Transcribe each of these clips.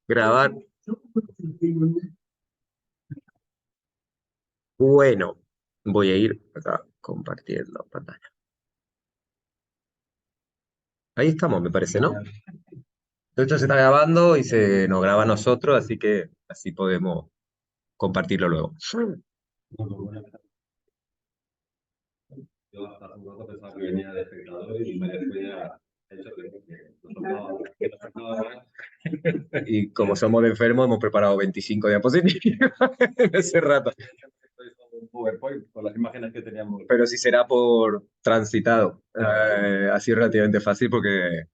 Grabar. Bueno, voy a ir acá compartiendo pantalla. Ahí estamos, me parece, ¿no? Esto se está grabando y se nos graba a nosotros, así que así podemos compartirlo luego. Yo hasta hace un rato pensaba que venía de espectador y me había hecho que no sacaba nada. Y como somos de enfermos, hemos preparado 25 diapositivas en ese rato. Estoy con un PowerPoint con las imágenes que teníamos. Pero si será por transitado. Ha sido relativamente fácil porque...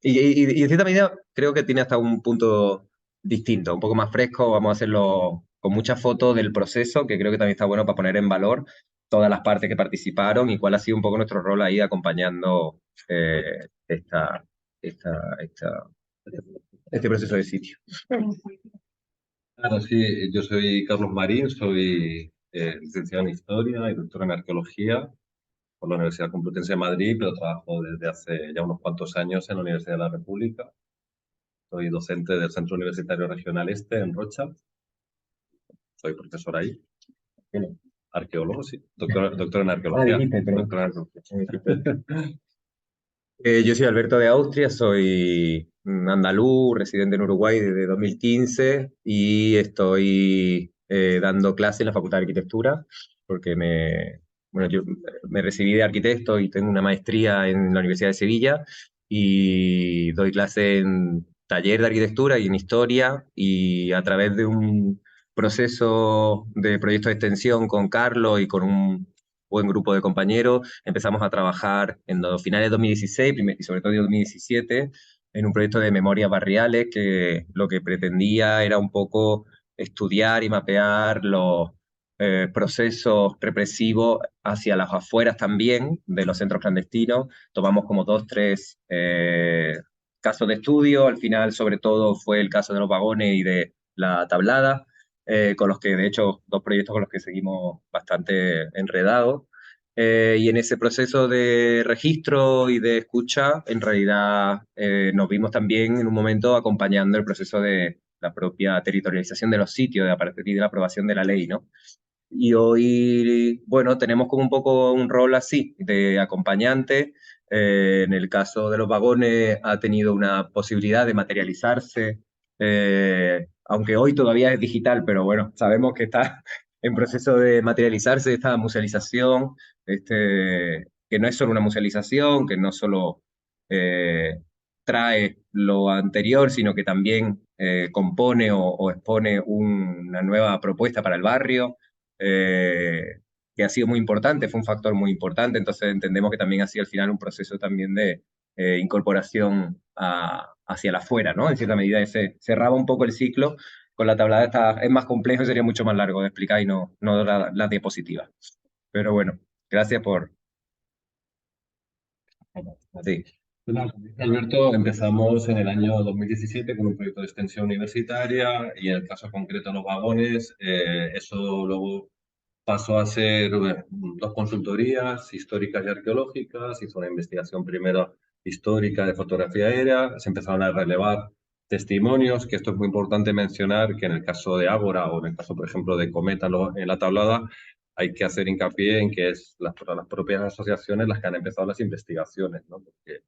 y en cierta medida creo que tiene hasta un punto distinto, un poco más fresco. Vamos a hacerlo con muchas fotos del proceso, que creo que también está bueno para poner en valor todas las partes que participaron y cuál ha sido un poco nuestro rol ahí acompañando esta, esta, esta- este proceso de sitio. Claro, sí, yo soy Carlos Marín, soy licenciado en Historia y doctor en Arqueología por la Universidad Complutense de Madrid, pero trabajo desde hace ya unos cuantos años en la Universidad de la República. Soy docente del Centro Universitario Regional Este en Rocha, soy profesor ahí. Bueno, arqueólogo, sí, doctor en Ah, Arqueología. dijiste, perdón. Doctor en Arqueología. Yo soy Alberto de Austria, soy andaluz, residente en Uruguay desde 2015 y estoy dando clases en la Facultad de Arquitectura porque bueno, yo me recibí de arquitecto y tengo una maestría en la Universidad de Sevilla y doy clases en taller de arquitectura y en historia y a través de un proceso de proyecto de extensión con Carlos y con un buen grupo de compañeros empezamos a trabajar en los finales de 2016 y sobre todo en 2017 en un proyecto de memorias barriales que lo que pretendía era un poco estudiar y mapear los procesos represivos hacia las afueras también de los centros clandestinos. Tomamos como dos, tres casos de estudio. Al final, sobre todo, fue el caso de los vagones y de la tablada, con los que, de hecho, dos proyectos con los que seguimos bastante enredados. Y en ese proceso de registro y de escucha, en realidad nos vimos también en un momento acompañando el proceso de la propia territorialización de los sitios a partir de la aprobación de la ley, ¿no? Y hoy, bueno, tenemos como un poco un rol así, de acompañante. En el caso de los vagones ha tenido una posibilidad de materializarse, aunque hoy todavía es digital, pero bueno, sabemos que está en proceso de materializarse esta musealización, que no es solo una musealización, que no solo eh, trae lo anterior, sino que también compone o expone una nueva propuesta para el barrio eh, que ha sido muy importante, fue un factor muy importante, entonces entendemos que también ha sido al final un proceso también de incorporación hacia la afuera, ¿no? En cierta medida se cerraba un poco el ciclo, con la tablada es más complejo y sería mucho más largo de explicar y no la diapositiva. Pero bueno, gracias por... Sí. Bueno, como dice Alberto, empezamos en el año 2017 con un proyecto de extensión universitaria y en el caso concreto de los vagones, eso luego pasó a ser dos consultorías históricas y arqueológicas. Hizo una investigación primero histórica de fotografía aérea, se empezaron a relevar testimonios, que esto es muy importante mencionar, que en el caso de Ágora o en el caso, por ejemplo, de Cometa en la tablada, hay que hacer hincapié en que es las propias asociaciones las que han empezado las investigaciones, ¿no? Porque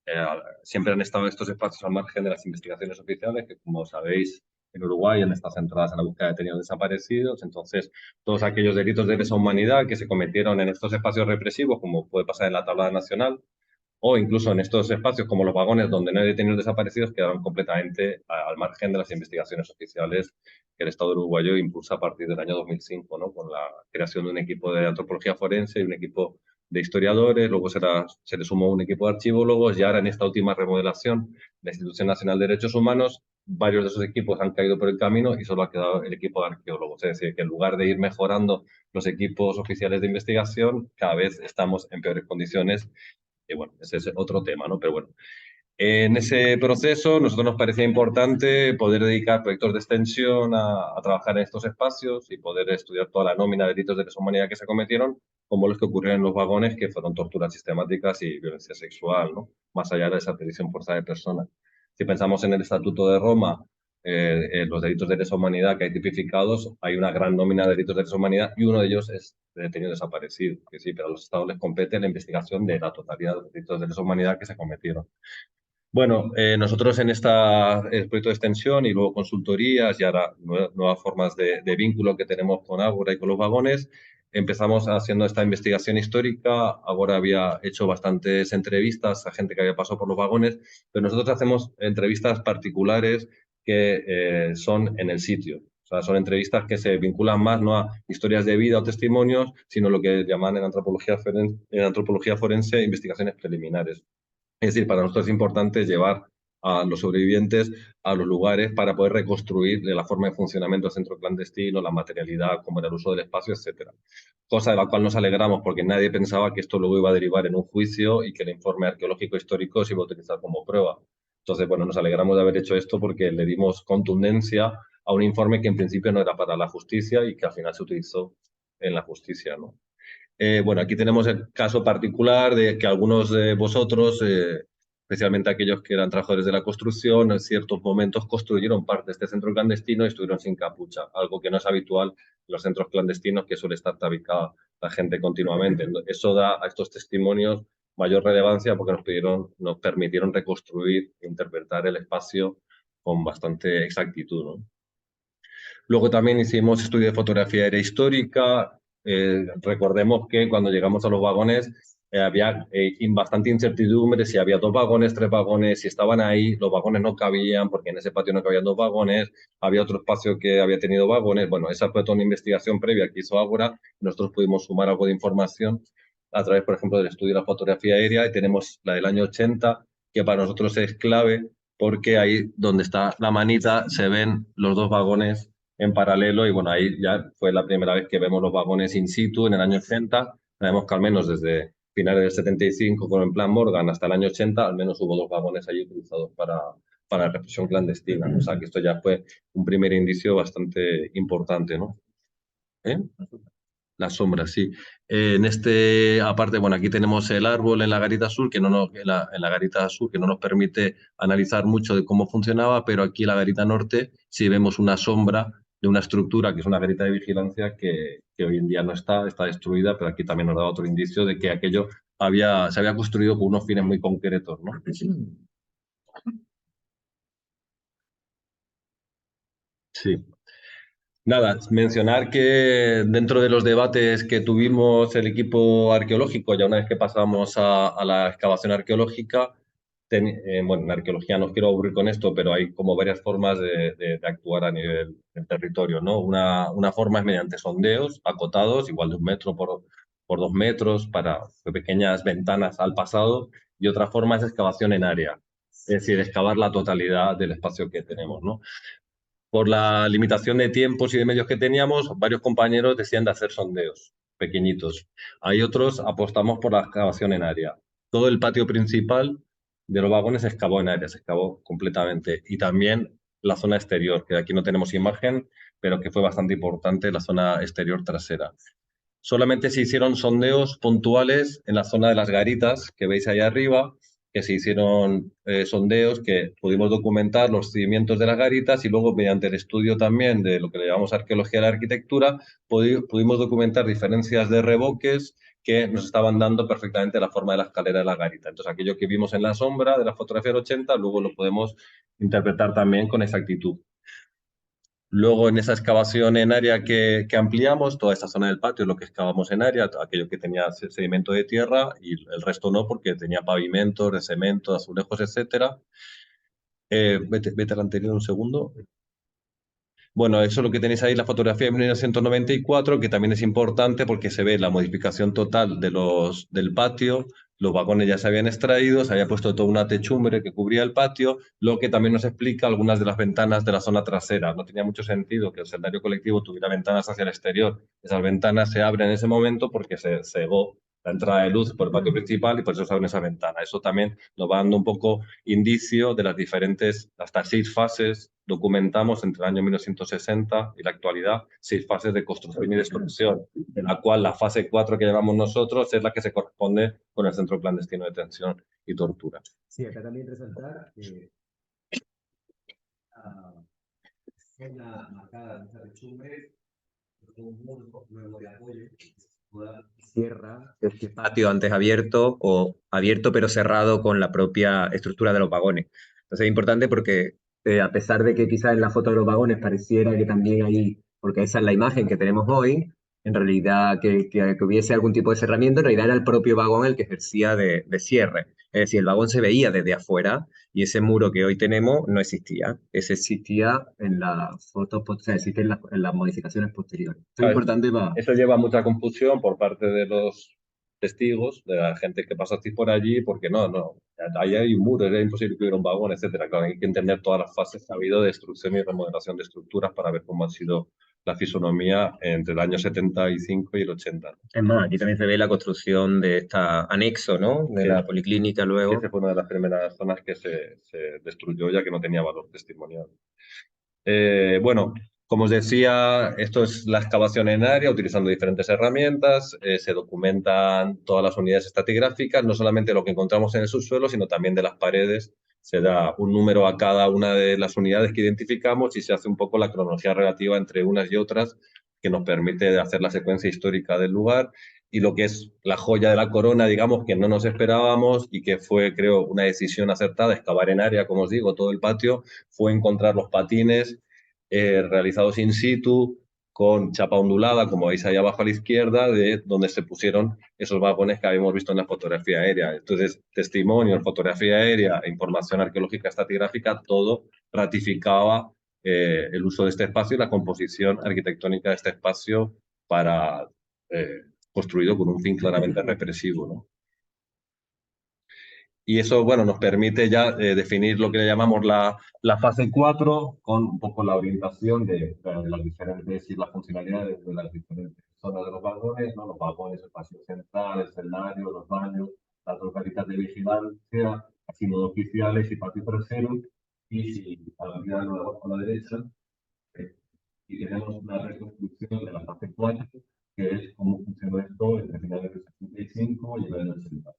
eh, siempre han estado estos espacios al margen de las investigaciones oficiales, que como sabéis, en Uruguay han estado centradas en la búsqueda de detenidos desaparecidos. Entonces, todos aquellos delitos de lesa humanidad que se cometieron en estos espacios represivos, como puede pasar en la tablada nacional, o incluso en estos espacios como los vagones donde no hay detenidos desaparecidos, quedaron completamente al margen de las investigaciones oficiales que el Estado uruguayo impulsa a partir del año 2005, ¿no? Con la creación de un equipo de antropología forense y un equipo de historiadores, luego se le sumó un equipo de archivólogos y ahora en esta última remodelación, la Institución Nacional de Derechos Humanos, varios de esos equipos han caído por el camino y solo ha quedado el equipo de arqueólogos. Es decir, que en lugar de ir mejorando los equipos oficiales de investigación, cada vez estamos en peores condiciones. Y bueno, ese es otro tema, ¿no? Pero bueno, en ese proceso, nosotros nos parecía importante poder dedicar proyectos de extensión a trabajar en estos espacios y poder estudiar toda la nómina de delitos de lesa humanidad que se cometieron, como los que ocurrieron en los vagones, que fueron torturas sistemáticas y violencia sexual, ¿no? Más allá de esa petición forzada de personas. Si pensamos en el Estatuto de Roma, los delitos de lesa humanidad que hay tipificados, hay una gran nómina de delitos de lesa humanidad y uno de ellos es detenido desaparecido. Que sí, pero a los Estados les compete la investigación de la totalidad de los delitos de lesa humanidad que se cometieron. Bueno, nosotros en el proyecto de extensión y luego consultorías y ahora nuevas formas de vínculo que tenemos con Ágora y con los vagones, empezamos haciendo esta investigación histórica. Ágora había hecho bastantes entrevistas a gente que había pasado por los vagones, pero nosotros hacemos entrevistas particulares que son en el sitio. O sea, son entrevistas que se vinculan más no a historias de vida o testimonios, sino lo que llaman en antropología forense investigaciones preliminares. Es decir, para nosotros es importante llevar a los sobrevivientes a los lugares para poder reconstruir de la forma de funcionamiento del centro clandestino, la materialidad, cómo era el uso del espacio, etcétera. Cosa de la cual nos alegramos porque nadie pensaba que esto luego iba a derivar en un juicio y que el informe arqueológico histórico se iba a utilizar como prueba. Entonces, bueno, nos alegramos de haber hecho esto porque le dimos contundencia a un informe que en principio no era para la justicia y que al final se utilizó en la justicia, ¿no? Bueno, aquí tenemos el caso particular de que algunos de vosotros, especialmente aquellos que eran trabajadores de la construcción, en ciertos momentos construyeron parte de este centro clandestino y estuvieron sin capucha, algo que no es habitual en los centros clandestinos, que suele estar tabicada la gente continuamente. Eso da a estos testimonios mayor relevancia porque nos permitieron reconstruir e interpretar el espacio con bastante exactitud, ¿no? Luego también hicimos estudio de fotografía aérea histórica. Recordemos que cuando llegamos a los vagones había bastante incertidumbre si había 2 vagones, 3 vagones, si estaban ahí, los vagones no cabían porque en ese patio no cabían 2 vagones, había otro espacio que había tenido vagones. Bueno, esa fue toda una investigación previa que hizo Ágora. Nosotros pudimos sumar algo de información a través, por ejemplo, del estudio de la fotografía aérea y tenemos la del año 80, que para nosotros es clave porque ahí donde está la manita se ven los 2 vagones en paralelo y bueno, ahí ya fue la primera vez que vemos los vagones in situ en el año 80. Sabemos que al menos desde finales del 75 con el Plan Morgan hasta el año 80, al menos hubo 2 vagones allí utilizados para la represión clandestina. O sea que esto ya fue un primer indicio bastante importante, ¿no? ¿Eh? La sombra, sí. Aparte, bueno, aquí tenemos el árbol en la garita sur, en la garita sur, que no nos permite analizar mucho de cómo funcionaba, pero aquí en la garita norte sí vemos una sombra de una estructura que es una garita de vigilancia que hoy en día no está destruida, pero aquí también nos da otro indicio de que aquello se había construido con unos fines muy concretos, ¿no? Sí. Nada, mencionar que dentro de los debates que tuvimos el equipo arqueológico, ya una vez que pasamos a la excavación arqueológica, bueno, en arqueología no os quiero aburrir con esto, pero hay como varias formas de actuar a nivel del territorio, ¿no? Una forma es mediante sondeos acotados, igual de 1 metro por 2 metros, para pequeñas ventanas al pasado, y otra forma es excavación en área, es decir, excavar la totalidad del espacio que tenemos, ¿no? Por la limitación de tiempos y de medios que teníamos, varios compañeros decían de hacer sondeos pequeñitos. Hay otros apostamos por la excavación en área. Todo el patio principal de los vagones se excavó en área, se excavó completamente. Y también la zona exterior, que aquí no tenemos imagen, pero que fue bastante importante, la zona exterior trasera. Solamente se hicieron sondeos puntuales en la zona de las garitas que veis ahí arriba, que se hicieron sondeos que pudimos documentar los cimientos de las garitas y luego mediante el estudio también de lo que le llamamos arqueología de la arquitectura, pudimos documentar diferencias de revoques que nos estaban dando perfectamente la forma de la escalera de la garita. Entonces aquello que vimos en la sombra de la fotografía del 80, luego lo podemos interpretar también con exactitud. Luego, en esa excavación en área que ampliamos, toda esta zona del patio es lo que excavamos en área, aquello que tenía sedimento de tierra y el resto no, porque tenía pavimentos de cemento, azulejos, etcétera. Vete al anterior un segundo. Bueno, eso es lo que tenéis ahí, la fotografía de 1994, que también es importante porque se ve la modificación total del patio. Los vagones ya se habían extraído, se había puesto toda una techumbre que cubría el patio, lo que también nos explica algunas de las ventanas de la zona trasera. No tenía mucho sentido que el sendario colectivo tuviera ventanas hacia el exterior. Esas ventanas se abren en ese momento porque se cegó la entrada de luz por el patio principal y por eso se abre esa ventana. Eso también nos va dando un poco indicio de las diferentes, hasta 6 fases documentamos entre el año 1960 y la actualidad, 6 fases de construcción y destrucción, en la cual la fase 4 que llevamos nosotros es la que se corresponde con el centro clandestino de detención y tortura. Sí, acá también resaltar que marcada en esa techumbre, un muro nuevo de apoyo, cierra este patio antes abierto o abierto pero cerrado con la propia estructura de los vagones. Entonces es importante porque a pesar de que quizás en la foto de los vagones pareciera que también hay, porque esa es la imagen que tenemos hoy, en realidad que hubiese algún tipo de cerramiento, en realidad era el propio vagón el que ejercía de cierre. Es decir, el vagón se veía desde afuera y ese muro que hoy tenemos no existía. Ese existía en las fotos, o sea, existe en las modificaciones posteriores. Esto es ¿Sabes? importante para... Eso lleva mucha confusión por parte de los testigos, de la gente que pasasteis por allí, porque no, ahí hay un muro, era imposible que hubiera un vagón, etcétera. Claro, hay que entender todas las fases que ha habido de destrucción y remodelación de estructuras para ver cómo ha sido la fisonomía entre el año 75 y el 80. Es más, aquí también se ve la construcción de este anexo, ¿no? De Sí, la policlínica que esa luego. fue una de las primeras zonas que se destruyó ya que no tenía valor testimonial. Bueno, como os decía, esto es la excavación en área utilizando diferentes herramientas. Se documentan todas las unidades estratigráficas, no solamente lo que encontramos en el subsuelo, sino también de las paredes. Se da un número a cada una de las unidades que identificamos y se hace un poco la cronología relativa entre unas y otras que nos permite hacer la secuencia histórica del lugar y lo que es la joya de la corona, digamos, que no nos esperábamos y que fue, creo, una decisión acertada, excavar en área, como os digo, todo el patio, fue encontrar los patines realizados in situ, con chapa ondulada, como veis ahí abajo a la izquierda, de donde se pusieron esos vagones que habíamos visto en la fotografía aérea. Entonces, testimonio, fotografía aérea, información arqueológica estratigráfica, todo ratificaba el uso de este espacio y la composición arquitectónica de este espacio para construido con un fin claramente represivo, ¿no? Y eso, bueno, nos permite ya definir lo que le llamamos la fase 4 con un poco la orientación de las diferentes y las funcionalidades de las diferentes zonas de los vagones, ¿no? Los vagones, el pasillo central, el escenario, los baños, las dos garitas de vigilancia, así modo oficiales y patio trasero. Y si a la mitad de abajo a la derecha, eh, y tenemos una reconstrucción de la fase 4, que es cómo funcionó esto entre finales del 75 y el 80.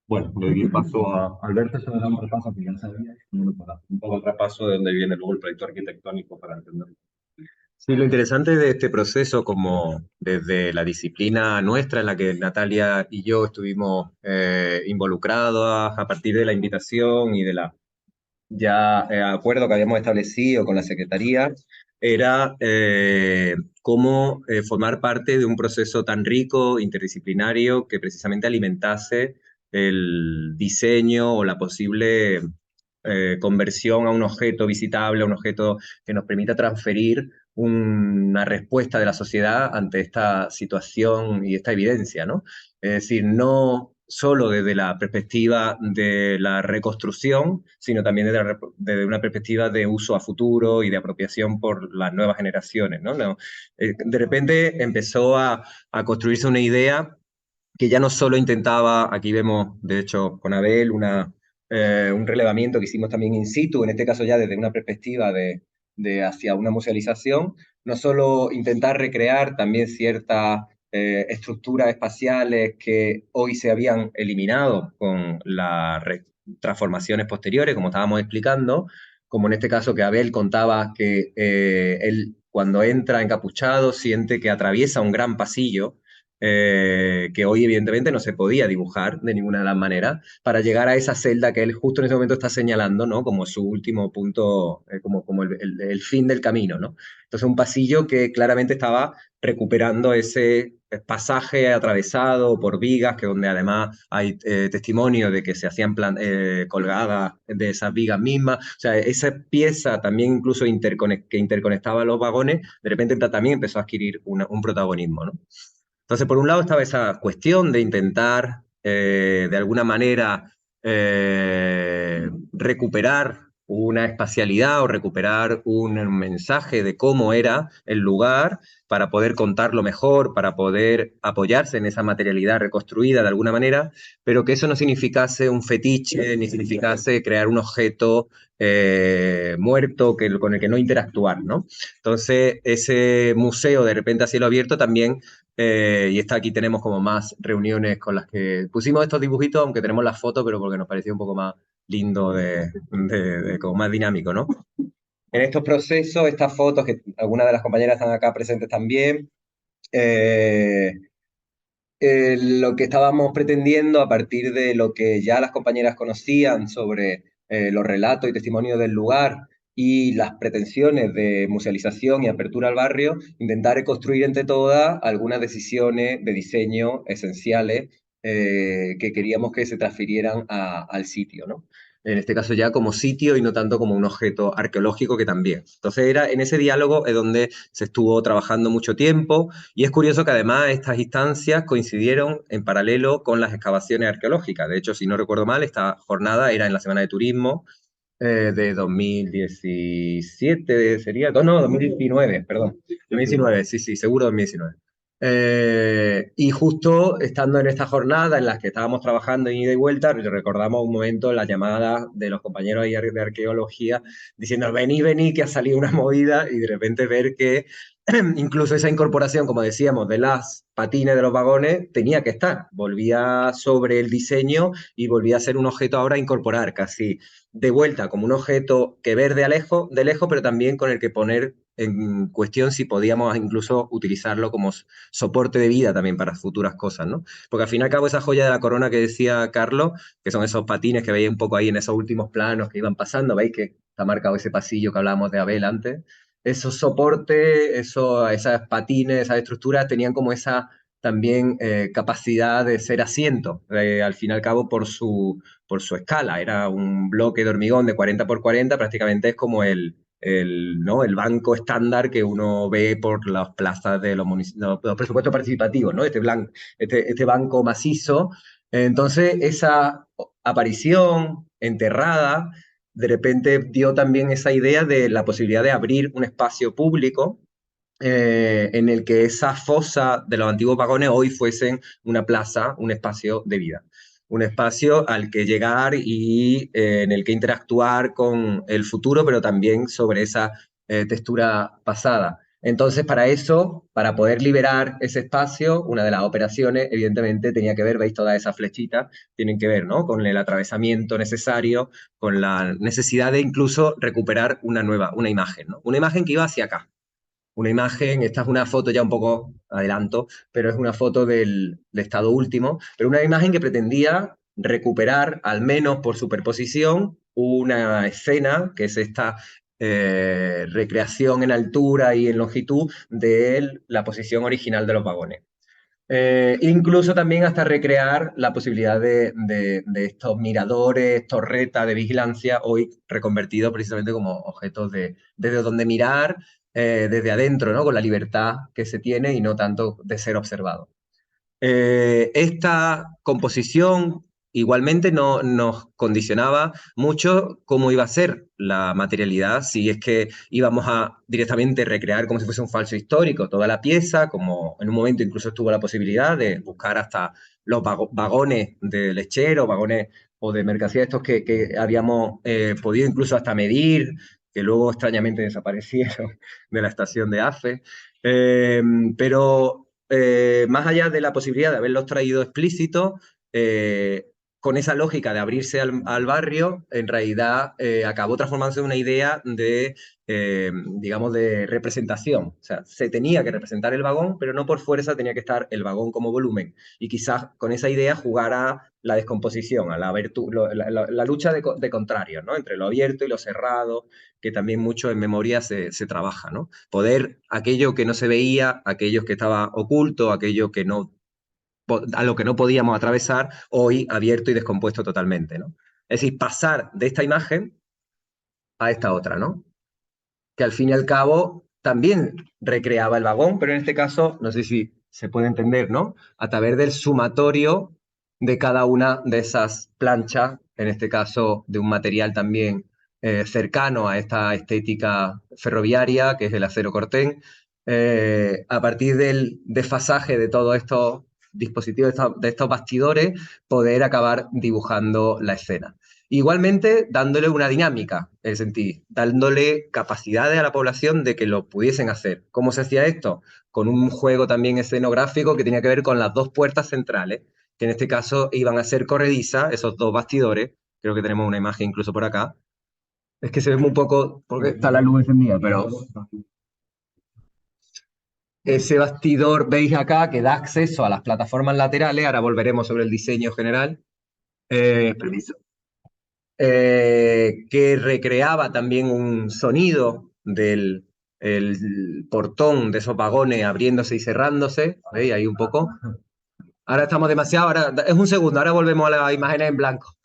Bueno, le di paso a Alberto, se me da un repaso que ya sabía, y bueno, para un poco el repaso de dónde viene luego el proyecto arquitectónico para entenderlo. Sí, lo interesante de este proceso, como desde la disciplina nuestra en la que Natalia y yo estuvimos involucrados a partir de la invitación y de la ya acuerdo que habíamos establecido con la Secretaría, era cómo formar parte de un proceso tan rico, interdisciplinario, que precisamente alimentase el diseño o la posible conversión a un objeto visitable, a un objeto que nos permita transferir una respuesta de la sociedad ante esta situación y esta evidencia, ¿no? Es decir, no solo desde la perspectiva de la reconstrucción, sino también desde una perspectiva de uso a futuro y de apropiación por las nuevas generaciones, ¿no? De repente empezó a construirse una idea que ya no solo intentaba, aquí vemos, de hecho, con Abel, un relevamiento que hicimos también in situ, en este caso ya desde una perspectiva de hacia una musealización, no solo intentar recrear también ciertas estructuras espaciales que hoy se habían eliminado con las transformaciones posteriores, como estábamos explicando, como en este caso que Abel contaba que él cuando entra encapuchado siente que atraviesa un gran pasillo que hoy evidentemente no se podía dibujar de ninguna de las maneras, para llegar a esa celda que él justo en ese momento está señalando, ¿no? Como su último punto, como el fin del camino, ¿no? Entonces un pasillo que claramente estaba recuperando ese pasaje atravesado por vigas, que donde además hay testimonio de que se hacían colgadas de esas vigas mismas, o sea, esa pieza también incluso que interconectaba los vagones, de repente también empezó a adquirir un protagonismo, ¿no? Entonces, por un lado estaba esa cuestión de intentar, de alguna manera, recuperar una espacialidad o recuperar un mensaje de cómo era el lugar para poder contarlo mejor, para poder apoyarse en esa materialidad reconstruida de alguna manera, pero que eso no significase un fetiche, ni significase crear un objeto muerto con el que no interactuar, ¿no? Entonces, ese museo de repente a cielo abierto también, y está aquí tenemos como más reuniones con las que pusimos estos dibujitos, aunque tenemos las fotos, pero porque nos pareció un poco más lindo como más dinámico, ¿no? En estos procesos, estas fotos, que algunas de las compañeras están acá presentes también, eh, lo que estábamos pretendiendo a partir de lo que ya las compañeras conocían sobre los relatos y testimonios del lugar y las pretensiones de musealización y apertura al barrio, intentar construir entre todas algunas decisiones de diseño esenciales que queríamos que se transfirieran al sitio, ¿no? En este caso ya como sitio y no tanto como un objeto arqueológico que también. Entonces era en ese diálogo es donde se estuvo trabajando mucho tiempo y es curioso que además estas instancias coincidieron en paralelo con las excavaciones arqueológicas. De hecho, si no recuerdo mal, esta jornada era en la Semana de Turismo de 2017, sería, no, 2019, perdón. 2019, sí, sí, seguro 2019. Y justo estando en esta jornada en las que estábamos trabajando en ida y vuelta, recordamos un momento la llamada de los compañeros ahí de arqueología diciendo, vení, vení, que ha salido una movida y de repente ver que incluso esa incorporación, como decíamos, de las patines de los vagones tenía que estar, volvía sobre el diseño y volvía a ser un objeto ahora a incorporar casi de vuelta como un objeto que ver de lejos, pero también con el que poner en cuestión si podíamos incluso utilizarlo como soporte de vida también para futuras cosas, ¿no? Porque al fin y al cabo esa joya de la corona que decía Carlos, que son esos patines que veis un poco ahí en esos últimos planos que iban pasando, veis que está marcado ese pasillo que hablábamos de Abel antes, esos soportes, esas patines, esas estructuras tenían como esa también capacidad de ser asiento, al fin y al cabo por su escala. Era un bloque de hormigón de 40 por 40, prácticamente es como ¿no? el banco estándar que uno ve por las plazas de los presupuestos participativos, ¿no? Este banco macizo. Entonces, esa aparición enterrada de repente dio también esa idea de la posibilidad de abrir un espacio público en el que esa fosa de los antiguos vagones hoy fuesen una plaza, un espacio de vida. Un espacio al que llegar y en el que interactuar con el futuro, pero también sobre esa textura pasada. Entonces, para eso, para poder liberar ese espacio, una de las operaciones, evidentemente, tenía que ver, veis todas esas flechitas, tienen que ver, ¿no? Con el atravesamiento necesario, con la necesidad de incluso recuperar una imagen, ¿no? Una imagen que iba hacia acá, una imagen, esta es una foto ya un poco adelanto, pero es una foto del estado último, pero una imagen que pretendía recuperar, al menos por superposición, una escena, que es esta recreación en altura y en longitud de la posición original de los vagones. Incluso también hasta recrear la posibilidad de estos miradores, torretas de vigilancia, hoy reconvertidos precisamente como objetos desde donde mirar, desde adentro, ¿no? Con la libertad que se tiene y no tanto de ser observado. Esta composición igualmente nos condicionaba mucho cómo iba a ser la materialidad, si es que íbamos a directamente recrear como si fuese un falso histórico toda la pieza, como en un momento incluso estuvo la posibilidad de buscar hasta los vagones de lechero, vagones o de mercancía estos que habíamos podido incluso hasta medir, que luego extrañamente desaparecieron de la estación de AFE. Pero más allá de la posibilidad de haberlos traído explícitos, con esa lógica de abrirse al barrio, en realidad acabó transformándose en una idea digamos, de representación. O sea, se tenía que representar el vagón, pero no por fuerza tenía que estar el vagón como volumen. Y quizás con esa idea jugara la descomposición, a la lucha de contrarios, ¿no? Entre lo abierto y lo cerrado, que también mucho en memoria se trabaja, ¿no? Poder aquello que no se veía, aquello que estaba oculto, aquello que no, a lo que no podíamos atravesar, hoy abierto y descompuesto totalmente, ¿no? Es decir, pasar de esta imagen a esta otra, ¿no? Que al fin y al cabo también recreaba el vagón, pero en este caso, no sé si se puede entender, ¿no? A través del sumatorio de cada una de esas planchas, en este caso de un material también cercano a esta estética ferroviaria, que es el acero corten, a partir del desfasaje de todos estos dispositivos, de estos bastidores, poder acabar dibujando la escena. Igualmente, dándole una dinámica, es decir, dándole capacidades a la población de que lo pudiesen hacer. ¿Cómo se hacía esto? Con un juego también escenográfico que tenía que ver con las dos puertas centrales, que en este caso iban a ser corredizas, esos dos bastidores. Creo que tenemos una imagen incluso por acá. Es que se ve muy poco porque está la luz encendida, pero ese bastidor, veis acá, que da acceso a las plataformas laterales. Ahora volveremos sobre el diseño general. Permiso. Que recreaba también un sonido del el portón de esos vagones abriéndose y cerrándose. ¿Veis? Ahí un poco. Ahora estamos demasiado, ahora es un segundo, ahora volvemos a las imágenes en blanco.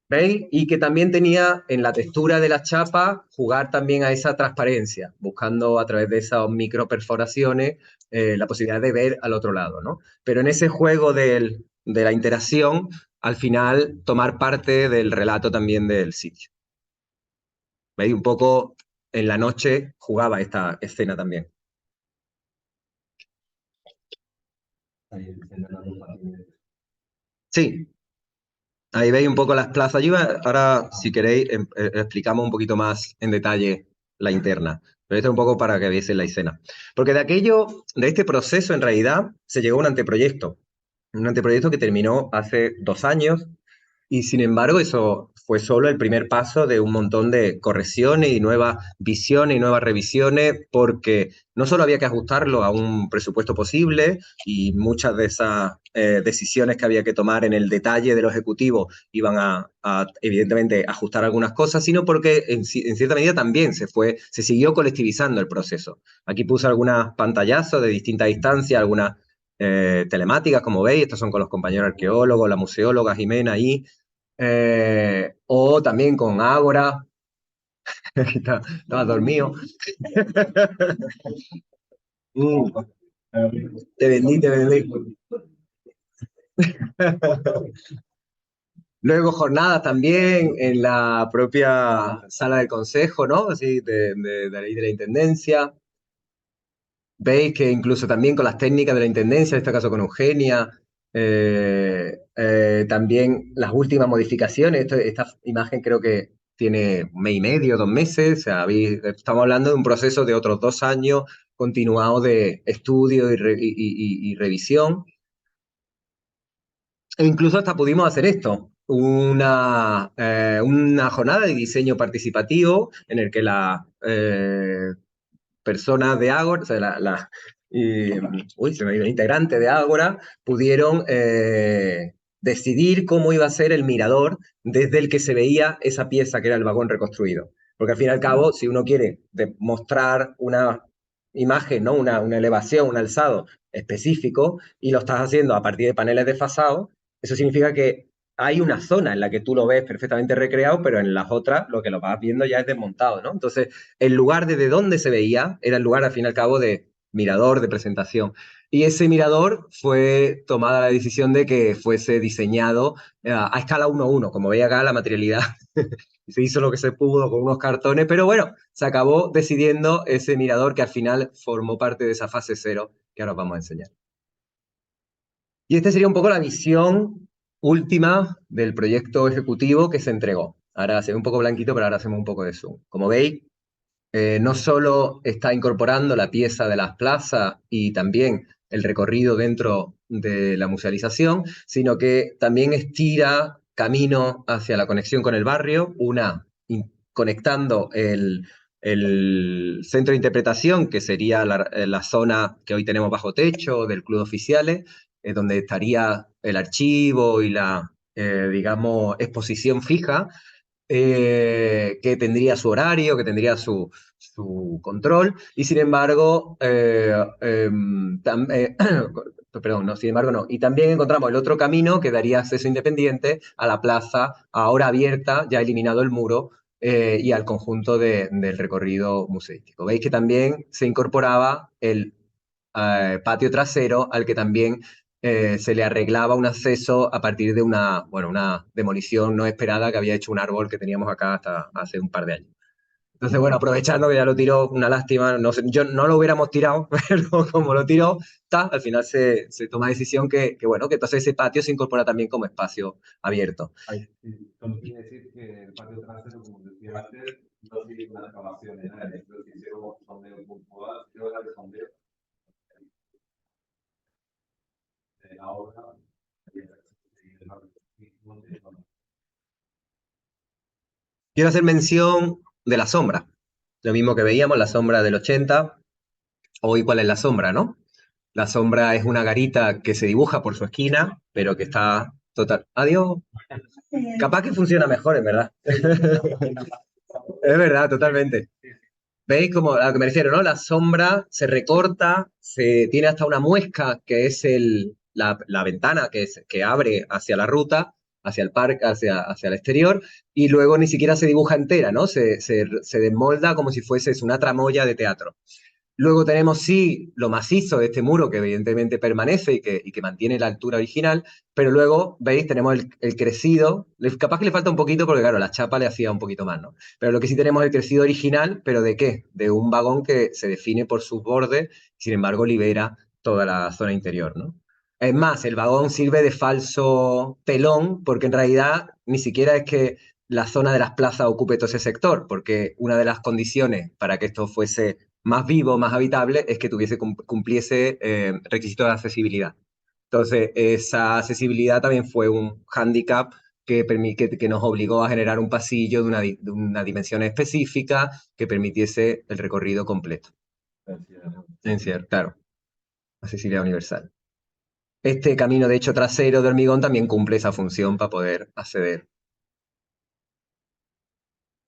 ¿Veis? Y que también tenía en la textura de la chapa jugar también a esa transparencia, buscando a través de esas microperforaciones la posibilidad de ver al otro lado, ¿no? Pero en ese juego de la interacción, al final tomar parte del relato también del sitio. ¿Veis? Un poco en la noche jugaba esta escena también. Sí, ahí veis un poco las plazas. Ahora, si queréis, explicamos un poquito más en detalle la interna. Pero esto es un poco para que veáis la escena. Porque de este proceso, en realidad, se llegó a un anteproyecto. Un anteproyecto que terminó hace 2 años y sin embargo, eso fue solo el primer paso de un montón de correcciones y nuevas visiones y nuevas revisiones, porque no solo había que ajustarlo a un presupuesto posible y muchas de esas decisiones que había que tomar en el detalle de los ejecutivos iban evidentemente, ajustar algunas cosas, sino porque en cierta medida también se siguió colectivizando el proceso. Aquí puse algunas pantallazos de distintas instancias, algunas telemáticas, como veis, estos son con los compañeros arqueólogos, la museóloga Jimena ahí, o también con Ágora, estaba dormido. Mm, te vendí, te vendí. Luego jornadas también en la propia sala del consejo, ¿no? Así, de ahí de la intendencia. Veis que incluso también con las técnicas de la intendencia, en este caso con Eugenia, también las últimas modificaciones, esta imagen creo que tiene un mes y medio, 2 meses, o sea, estamos hablando de un proceso de otros 2 años continuado de estudio y revisión. E incluso hasta pudimos hacer esto, una jornada de diseño participativo en el que la personas de Ágora, o sea, se me iba, integrantes de Ágora, pudieron decidir cómo iba a ser el mirador desde el que se veía esa pieza que era el vagón reconstruido. Porque al fin y al cabo, si uno quiere mostrar una imagen, ¿no? Una elevación, un alzado específico, y lo estás haciendo a partir de paneles desfasados, eso significa que hay una zona en la que tú lo ves perfectamente recreado, pero en las otras lo que lo vas viendo ya es desmontado, ¿no? Entonces, el lugar desde donde se veía era el lugar, al fin y al cabo, de mirador, de presentación. Y ese mirador fue tomada la decisión de que fuese diseñado a escala 1:1. Como veía acá, la materialidad se hizo lo que se pudo con unos cartones, pero bueno, se acabó decidiendo ese mirador que al final formó parte de esa fase 0 que ahora os vamos a enseñar. Y esta sería un poco la visión última del proyecto ejecutivo que se entregó. Ahora se ve un poco blanquito, pero ahora hacemos un poco de zoom. Como veis, no solo está incorporando la pieza de las plazas y también el recorrido dentro de la musealización, sino que también estira camino hacia la conexión con el barrio, conectando el centro de interpretación, que sería la zona que hoy tenemos bajo techo del Club de Oficiales, donde estaría el archivo y la, digamos, exposición fija, que tendría su horario, que tendría su control, y sin embargo, perdón, no, sin embargo no. Y también encontramos el otro camino que daría acceso independiente a la plaza, ahora abierta, ya eliminado el muro, y al conjunto del recorrido museístico. Veis que también se incorporaba el patio trasero, al que también se le arreglaba un acceso a partir de bueno, una demolición no esperada que había hecho un árbol que teníamos acá hasta hace un par de años. Entonces, bueno, aprovechando que ya lo tiró, una lástima, no sé, yo no lo hubiéramos tirado, pero como lo tiró, al final se toma decisión bueno, que entonces ese patio se incorpora también como espacio abierto. Ay, sí, solo quiere decir que el patio trasero, como decía antes, no tiene una excavación en área, creo que hicieron un sondeo puntual, creo que era el sondeo de la obra. Quiero hacer mención de la sombra, lo mismo que veíamos, la sombra del 80, hoy cuál es la sombra, ¿no? La sombra es una garita que se dibuja por su esquina, pero que está total. Adiós. Capaz que funciona mejor, en verdad. Es verdad, totalmente. ¿Veis como a lo que me refiero, no? La sombra se recorta, se tiene hasta una muesca que es la ventana que abre hacia la ruta, hacia el parque, hacia el exterior, y luego ni siquiera se dibuja entera, ¿no? Se desmolda como si fuese una tramoya de teatro. Luego tenemos sí lo macizo de este muro que evidentemente permanece y que mantiene la altura original, pero luego, veis, tenemos el crecido, capaz que le falta un poquito porque claro, la chapa le hacía un poquito más, ¿no? Pero lo que sí tenemos es el crecido original, pero ¿de qué? De un vagón que se define por sus bordes, sin embargo libera toda la zona interior, ¿no? Es más, el vagón sirve de falso telón porque en realidad ni siquiera es que la zona de las plazas ocupe todo ese sector, porque una de las condiciones para que esto fuese más vivo, más habitable, es que cumpliese requisitos de accesibilidad. Entonces, esa accesibilidad también fue un hándicap que nos obligó a generar un pasillo de una dimensión específica que permitiese el recorrido completo. En cierto, claro, accesibilidad universal. Este camino, de hecho, trasero de hormigón también cumple esa función para poder acceder.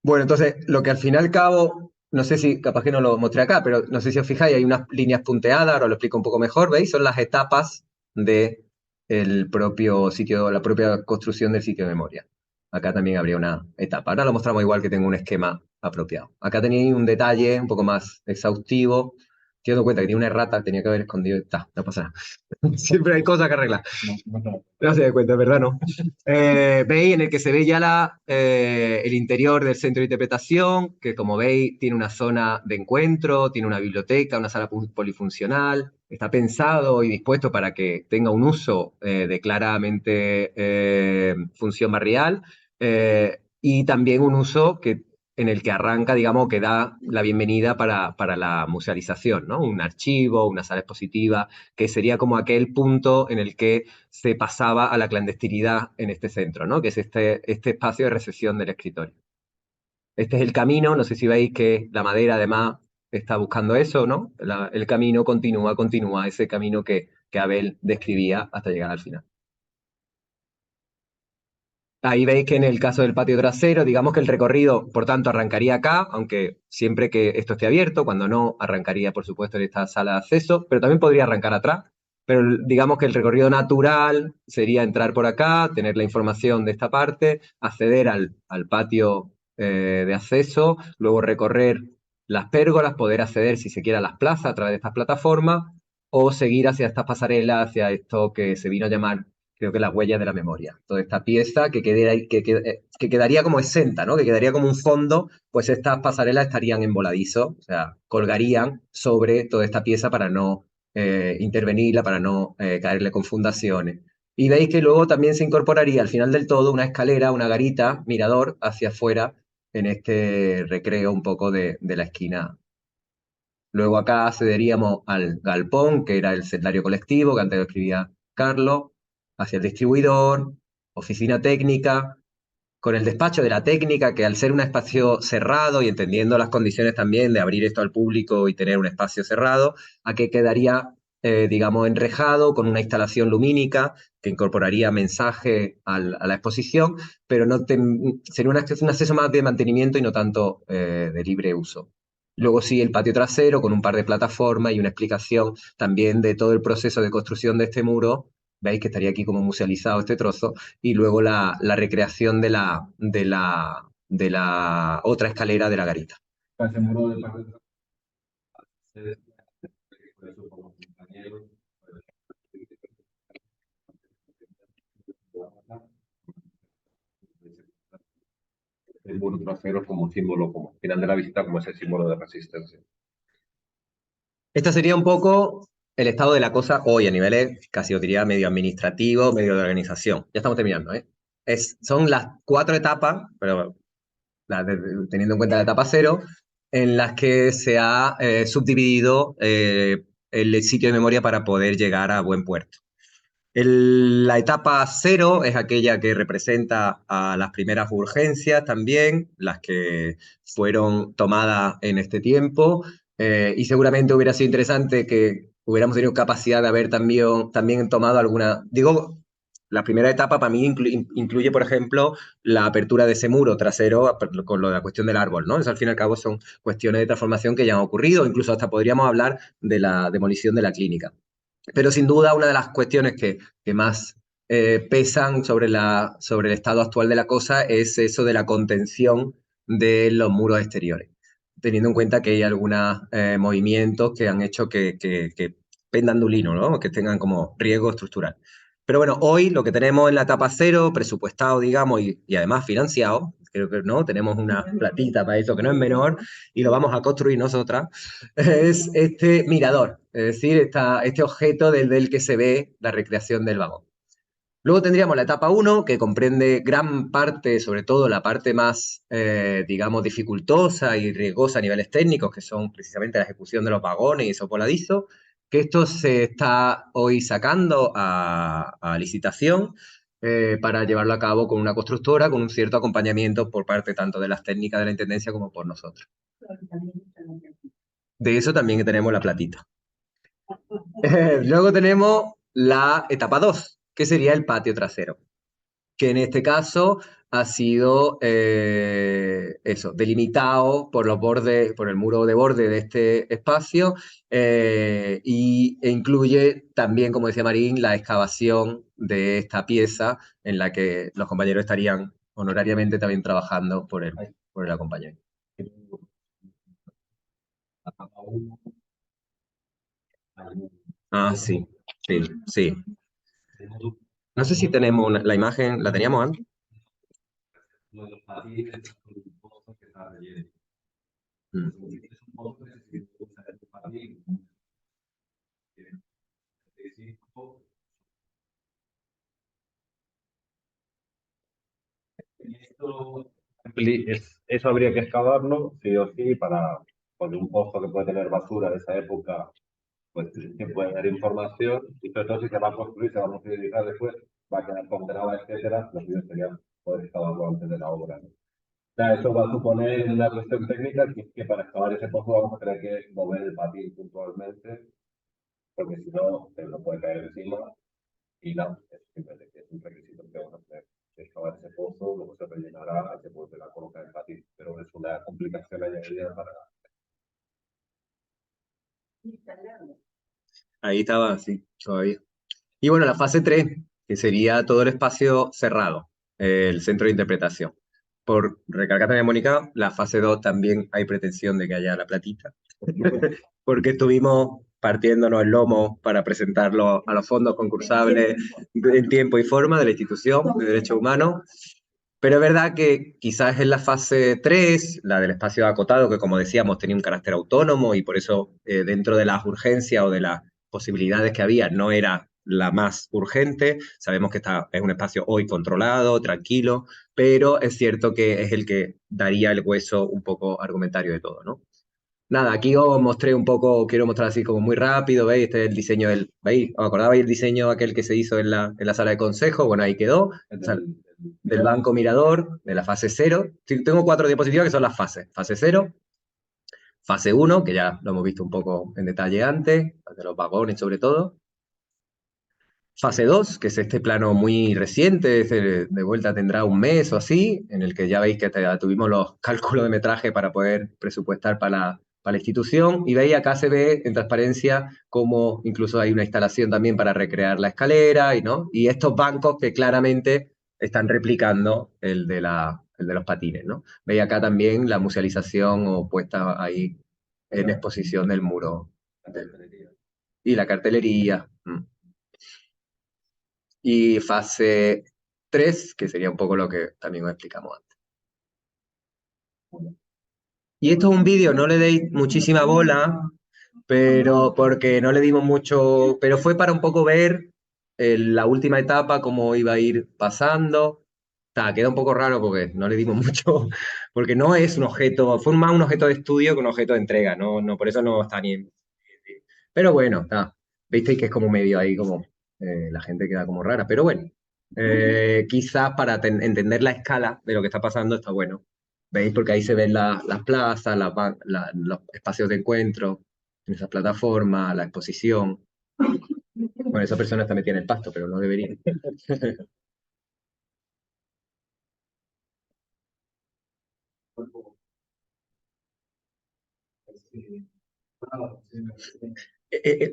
Bueno, entonces, lo que al fin y al cabo, no sé si, capaz que no lo mostré acá, pero no sé si os fijáis, hay unas líneas punteadas, ahora lo explico un poco mejor, ¿veis? Son las etapas de el propio sitio, la propia construcción del sitio de memoria. Acá también habría una etapa. Ahora lo mostramos igual que tengo un esquema apropiado. Acá tenéis un detalle un poco más exhaustivo. Estoy dando cuenta que tiene una errata, tenía que haber escondido. Está, no pasa nada. Siempre hay cosas que arreglar. No se da cuenta, ¿verdad? No. Veis en el que se ve ya el interior del centro de interpretación, que como veis tiene una zona de encuentro, tiene una biblioteca, una sala polifuncional, está pensado y dispuesto para que tenga un uso de claramente función barrial y también un uso en el que arranca, digamos, que da la bienvenida para la musealización, ¿no? Un archivo, una sala expositiva, que sería como aquel punto en el que se pasaba a la clandestinidad en este centro, ¿no? Que es este espacio de recepción del escritorio. Este es el camino, no sé si veis que la madera además está buscando eso, ¿no? El camino continúa, ese camino que Abel describía hasta llegar al final. Ahí veis que en el caso del patio trasero, digamos que el recorrido, por tanto, arrancaría acá, aunque siempre que esto esté abierto, cuando no, arrancaría, por supuesto, en esta sala de acceso, pero también podría arrancar atrás. Pero digamos que el recorrido natural sería entrar por acá, tener la información de esta parte, acceder al patio de acceso, luego recorrer las pérgolas, poder acceder, si se quiere, a las plazas a través de estas plataformas, o seguir hacia estas pasarelas, hacia esto que se vino a llamar creo que las huellas de la memoria. Toda esta pieza que quedaría como exenta, ¿no? Que quedaría como un fondo, pues estas pasarelas estarían en voladizo, o sea, colgarían sobre toda esta pieza para no intervenirla, para no caerle con fundaciones. Y veis que luego también se incorporaría al final del todo una escalera, una garita, mirador hacia afuera en este recreo un poco de la esquina. Luego acá accederíamos al galpón, que era el sectario colectivo, que antes lo escribía Carlos, hacia el distribuidor, oficina técnica, con el despacho de la técnica, que al ser un espacio cerrado y entendiendo las condiciones también de abrir esto al público y tener un espacio cerrado, a que quedaría, digamos, enrejado con una instalación lumínica que incorporaría mensaje a la exposición, pero no sería un acceso más de mantenimiento y no tanto de libre uso. Luego sí, el patio trasero con un par de plataformas y una explicación también de todo el proceso de construcción de este muro. Veis que estaría aquí como musealizado este trozo. Y luego la recreación de la otra escalera de la garita. Ese muro de parte de por eso, como compañeros, muro trasero como símbolo, como final de la visita, como ese símbolo de resistencia. Este sería un poco el estado de la cosa hoy a niveles, casi yo diría, medio administrativo, medio de organización. Ya estamos terminando, ¿eh? Son las 4 etapas, pero teniendo en cuenta la etapa cero, en las que se ha subdividido el sitio de memoria para poder llegar a buen puerto. La etapa cero es aquella que representa a las primeras urgencias también, las que fueron tomadas en este tiempo, y seguramente hubiera sido interesante que hubiéramos tenido capacidad de haber también tomado alguna, digo, la primera etapa para mí incluye, por ejemplo, la apertura de ese muro trasero con lo de la cuestión del árbol, ¿no? Eso al fin y al cabo son cuestiones de transformación que ya han ocurrido, incluso hasta podríamos hablar de la demolición de la clínica. Pero sin duda una de las cuestiones que más pesan sobre el estado actual de la cosa es eso de la contención de los muros exteriores, teniendo en cuenta que hay algunos movimientos que han hecho que pendan de un hilo, ¿no? Que tengan como riesgo estructural. Pero bueno, hoy lo que tenemos en la etapa cero, presupuestado, digamos, y además financiado, creo que no, tenemos una platita para eso que no es menor, y lo vamos a construir nosotras, es este mirador, es decir, este objeto desde el que se ve la recreación del vagón. Luego tendríamos la etapa uno que comprende gran parte, sobre todo la parte más, digamos, dificultosa y riesgosa a niveles técnicos, que son precisamente la ejecución de los vagones y esos voladizos, que esto se está hoy sacando a licitación para llevarlo a cabo con una constructora, con un cierto acompañamiento por parte tanto de las técnicas de la Intendencia como por nosotros. De eso también tenemos la platita. Luego tenemos la etapa 2, que sería el patio trasero, que en este caso ha sido eso, delimitado por los bordes, por el muro de borde de este espacio, e incluye también, como decía Marín, la excavación de esta pieza en la que los compañeros estarían honorariamente también trabajando por el acompañamiento. Ah, sí, sí, sí. No sé si tenemos la imagen, ¿la teníamos antes? Mm. Eso habría que excavarlo, sí o sí, para, porque un pozo que puede tener basura de esa época, pues que puede dar información, y sobre todo si se va a construir, se va a utilizar después, va a quedar condenada, etcétera, lo que sería poder excavarlo antes de la obra, ¿no? O sea, eso va a suponer una cuestión técnica que para excavar ese pozo vamos a tener que mover el patín puntualmente, porque si no, se lo puede caer encima, y no, es simplemente que es un requisito que vamos a tener que excavar ese pozo, luego se rellenará y se volverá a colocar el patín, pero es una complicación añadida para... Ahí estaba, sí, todavía. Y bueno, la fase 3 que sería todo el espacio cerrado, el centro de interpretación. Por recargar también, Mónica, la fase 2 también hay pretensión de que haya la platita, porque estuvimos partiéndonos el lomo para presentarlo a los fondos concursables en tiempo y forma de la institución de derechos humanos. Pero es verdad que quizás en la fase 3 la del espacio acotado, que como decíamos tenía un carácter autónomo y por eso dentro de las urgencias o de las posibilidades que había no era la más urgente. Sabemos que es un espacio hoy controlado, tranquilo, pero es cierto que es el que daría el hueso un poco argumentario de todo, ¿no? Nada, aquí os mostré un poco, quiero mostrar así como muy rápido, ¿veis? Este es el diseño ¿veis? ¿Os acordabais el diseño aquel que se hizo en la sala de consejo? Bueno, ahí quedó. O sea, del banco mirador, de la fase cero. Sí, tengo 4 diapositivas que son las fases. Fase cero, fase uno, que ya lo hemos visto un poco en detalle antes, de los vagones sobre todo. Fase 2, que es este plano muy reciente, de vuelta tendrá un mes o así, en el que ya veis que tuvimos los cálculos de metraje para poder presupuestar para la institución. Y veis acá se ve en transparencia cómo incluso hay una instalación también para recrear la escalera ¿no? Y estos bancos que claramente están replicando el de los patines, ¿no? Veis acá también la musealización o puesta ahí en exposición del muro. Y la cartelería. Y fase 3 que sería un poco lo que también os explicamos antes. Y esto es un vídeo, no le deis muchísima bola, pero porque no le dimos mucho, pero fue para un poco ver la última etapa, cómo iba a ir pasando. Queda un poco raro porque no le dimos mucho, porque no es un objeto, fue más un objeto de estudio que un objeto de entrega, por eso no está ni en... Pero bueno, visteis que es como medio ahí, como la gente queda como rara, pero bueno, quizás para entender la escala de lo que está pasando está bueno. ¿Veis? Porque ahí se ven las plazas, los espacios de encuentro en esas plataformas, la exposición. Bueno, esa persona está metida en el pasto, pero no debería.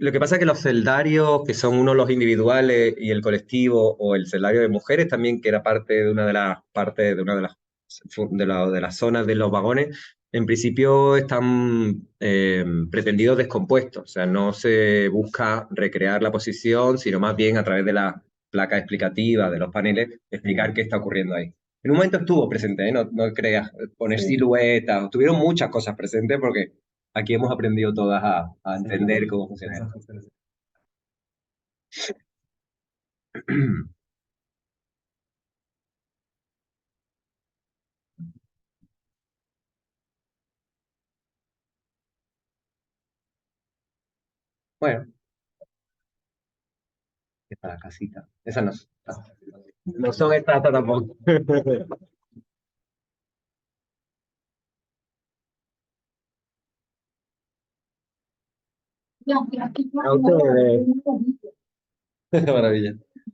Lo que pasa es que los celdarios, que son uno los individuales y el colectivo, o el celdario de mujeres también, que era parte de una de las partes de una de de las zonas de los vagones, en principio están pretendidos descompuestos. O sea, no se busca recrear la posición, sino más bien a través de la placa explicativa, de los paneles, explicar qué está ocurriendo ahí. En un momento estuvo presente, ¿eh? No creas, poner siluetas, tuvieron muchas cosas presentes porque aquí hemos aprendido todas a entender cómo funciona esto. Bueno, esta es la casita. Esa no, no son estas tampoco. A ustedes. Maravilla.